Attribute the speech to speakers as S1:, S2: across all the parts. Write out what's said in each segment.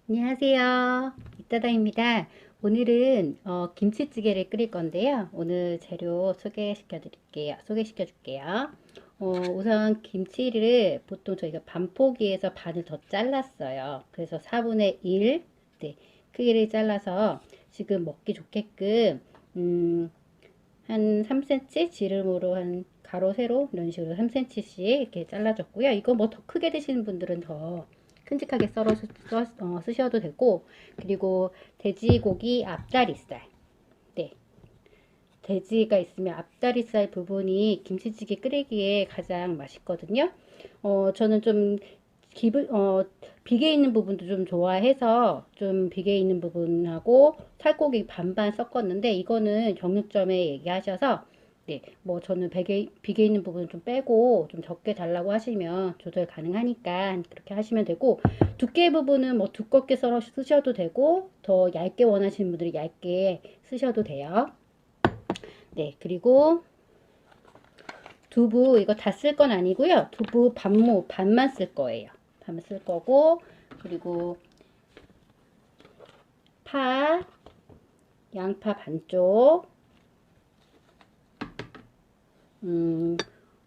S1: 안녕하세요. 이따다입니다. 오늘은 김치찌개를 끓일 건데요. 오늘 재료 소개시켜 줄게요. 우선 김치를 보통 저희가 반포기에서 반을 더 잘랐어요. 그래서 4분의 1, 네, 크기를 잘라서 지금 먹기 좋게끔 한 3cm 지름으로 한 가로 세로 이런 식으로 3cm씩 이렇게 잘라줬고요. 이거 뭐 더 크게 드시는 분들은 더 큼직하게 쓰셔도 되고, 그리고 돼지고기 앞다리살, 네, 돼지가 있으면 앞다리살 부분이 김치찌개 끓이기에 가장 맛있거든요. 저는 좀 비계 있는 부분도 좀 좋아해서 좀 비계 있는 부분하고 살코기 반반 섞었는데, 이거는 정육점에 얘기하셔서 네, 뭐 저는 비계 있는 부분 좀 빼고 좀 적게 달라고 하시면 조절 가능하니까 그렇게 하시면 되고, 두께 부분은 뭐 두껍게 썰어 쓰셔도 되고 더 얇게 원하시는 분들이 얇게 쓰셔도 돼요. 네, 그리고 두부 이거 다 쓸 건 아니고요. 두부 반만 쓸 거예요. 반만 쓸 거고, 그리고 파, 양파 반쪽,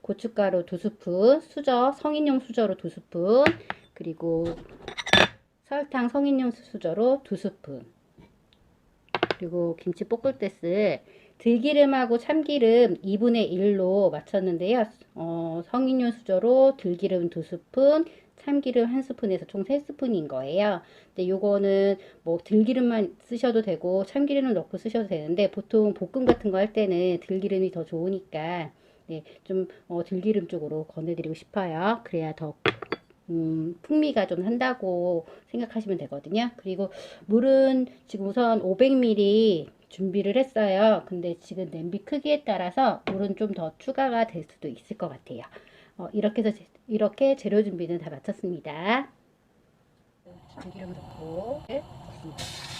S1: 고춧가루 2스푼, 성인용 수저로 2스푼, 그리고 설탕 성인용 수저로 2스푼, 그리고 김치 볶을 때 쓸 들기름하고 참기름 2분의 1로 맞췄는데요. 성인용 수저로 들기름 2스푼, 참기름 1스푼에서 총 3스푼인 거예요. 근데 요거는 뭐 들기름만 쓰셔도 되고 참기름을 넣고 쓰셔도 되는데, 보통 볶음 같은 거 할 때는 들기름이 더 좋으니까 네, 좀 들기름 쪽으로 권해드리고 싶어요. 그래야 더 풍미가 좀 한다고 생각하시면 되거든요. 그리고 물은 지금 우선 500ml 준비를 했어요. 근데 지금 냄비 크기에 따라서 물은 좀 더 추가가 될 수도 있을 것 같아요. 이렇게 재료 준비는 다 마쳤습니다. 들기름 넣고 볶습니다.